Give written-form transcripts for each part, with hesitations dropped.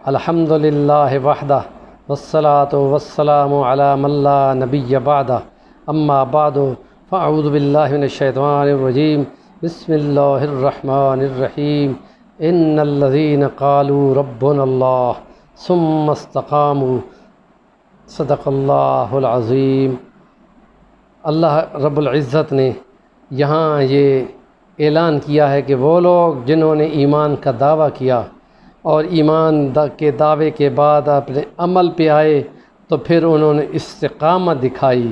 الحمد للہ وحدہ والصلاة والسلام علی من لا نبی بعدہ اما بعد فاعوذ باللہ من الشیطان الرجیم بسم اللہ الرحمن الرحیم ان الذین قالوا ربنا اللہ ثم استقاموا صدق اللہ العظیم۔ اللہ رب العزت نے یہاں یہ اعلان کیا ہے کہ وہ لوگ جنہوں نے ایمان کا دعویٰ کیا اور ایمان کے دعوے کے بعد اپنے عمل پہ آئے تو پھر انہوں نے استقامت دکھائی،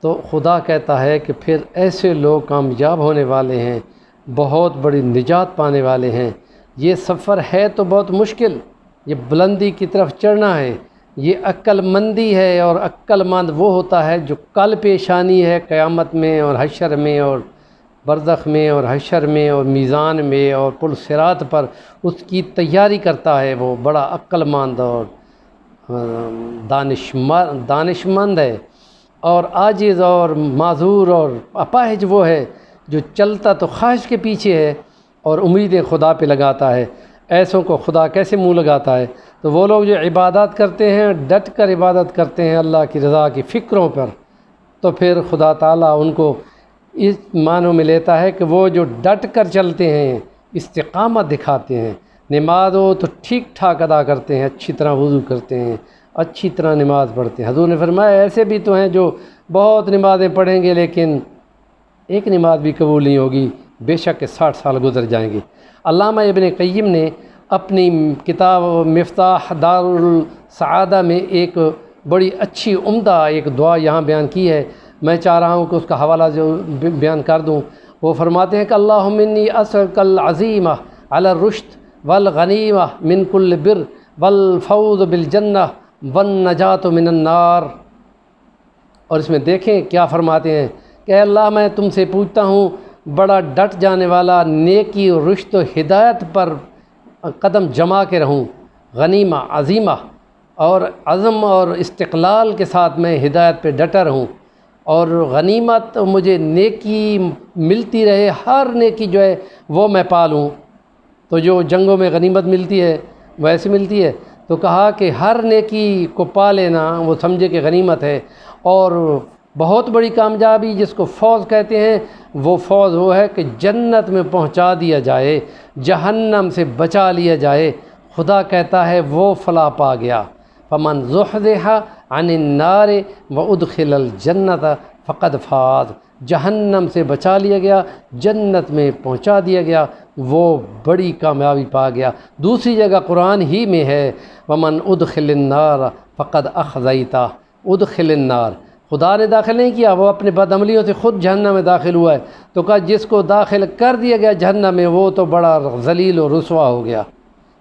تو خدا کہتا ہے کہ پھر ایسے لوگ کامیاب ہونے والے ہیں، بہت بڑی نجات پانے والے ہیں۔ یہ سفر ہے تو بہت مشکل، یہ بلندی کی طرف چڑھنا ہے، یہ عقل مندی ہے، اور عقل مند وہ ہوتا ہے جو کل پیشانی ہے قیامت میں اور حشر میں اور برزخ میں اور حشر میں اور میزان میں اور پل صراط پر اس کی تیاری کرتا ہے۔ وہ بڑا عقل مند اور دانشمند ہے، اور عاجز اور معذور اور اپاہج وہ ہے جو چلتا تو خواہش کے پیچھے ہے اور امیدیں خدا پہ لگاتا ہے۔ ایسوں کو خدا کیسے منہ لگاتا ہے؟ تو وہ لوگ جو عبادات کرتے ہیں، ڈٹ کر عبادت کرتے ہیں اللہ کی رضا کی فکروں پر، تو پھر خدا تعالیٰ ان کو اس معنوں میں لیتا ہے کہ وہ جو ڈٹ کر چلتے ہیں، استقامت دکھاتے ہیں، نماز ہو تو ٹھیک ٹھاک ادا کرتے ہیں، اچھی طرح وضو کرتے ہیں، اچھی طرح نماز پڑھتے ہیں۔ حضور نے فرمایا ایسے بھی تو ہیں جو بہت نمازیں پڑھیں گے لیکن ایک نماز بھی قبول نہیں ہوگی، بے شک کہ 60 سال گزر جائیں گے۔ علامہ ابن قیم نے اپنی کتاب مفتاح دار السعادہ میں ایک بڑی اچھی عمدہ ایک دعا یہاں بیان کی ہے، میں چاہ رہا ہوں کہ اس کا حوالہ جو بیان کر دوں۔ وہ فرماتے ہیں کہ اللہم انی اسألک العظیمہ علی الرشد والغنیمہ من کل بر والفوز بالجنہ والنجات من النار۔ اور اس میں دیکھیں کیا فرماتے ہیں کہ اے اللہ میں تم سے پوچھتا ہوں بڑا ڈٹ جانے والا نیکی و رشد و ہدایت پر قدم جما کے رہوں، غنیمہ عظیمہ اور عزم اور استقلال کے ساتھ میں ہدایت پہ ڈٹا رہوں، اور غنیمت مجھے نیکی ملتی رہے، ہر نیکی جو ہے وہ میں پالوں۔ تو جو جنگوں میں غنیمت ملتی ہے ویسے ملتی ہے، تو کہا کہ ہر نیکی کو پا لینا وہ سمجھے کہ غنیمت ہے۔ اور بہت بڑی کامیابی جس کو فوز کہتے ہیں، وہ فوز وہ ہے کہ جنت میں پہنچا دیا جائے، جہنم سے بچا لیا جائے۔ خدا کہتا ہے وہ فلاح پا گیا، فمن زحزح عن النار وادخل الجنت فقد فاز۔ جہنم سے بچا لیا گیا، جنت میں پہنچا دیا گیا، وہ بڑی کامیابی پا گیا۔ دوسری جگہ قرآن ہی میں ہے ومن ادخل النار فقد اخزیتہ۔ ادخل النار، خدا نے داخل نہیں کیا، وہ اپنے بدعملیوں سے خود جہنم میں داخل ہوا ہے، تو کہا جس کو داخل کر دیا گیا جہنم میں وہ تو بڑا ذلیل و رسوا ہو گیا۔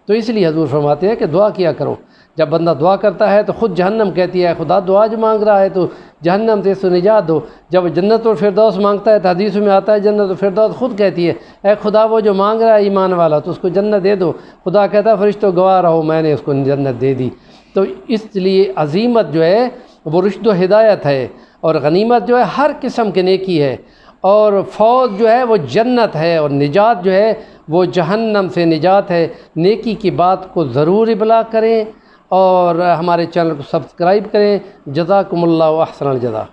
تو اس لیے حضور فرماتے ہیں کہ دعا کیا کرو۔ جب بندہ دعا کرتا ہے تو خود جہنم کہتی ہے خدا دعا جو مانگ رہا ہے تو جہنم سے اس کو نجات دو۔ جب جنت الفردوس مانگتا ہے تو حدیث میں آتا ہے جنت الفردوس خود کہتی ہے اے خدا وہ جو مانگ رہا ہے ایمان والا تو اس کو جنت دے دو۔ خدا کہتا ہے فرشتوں گواہ رہو میں نے اس کو جنت دے دی۔ تو اس لیے عظیمت جو ہے وہ رشد و ہدایت ہے، اور غنیمت جو ہے ہر قسم کے نیکی ہے، اور فوز جو ہے وہ جنت ہے، اور نجات جو ہے وہ جہنم سے نجات ہے۔ نیکی کی بات کو ضرور ابلاغ کریں اور ہمارے چینل کو سبسکرائب کریں۔ جزاکم اللہ احسن الجزا۔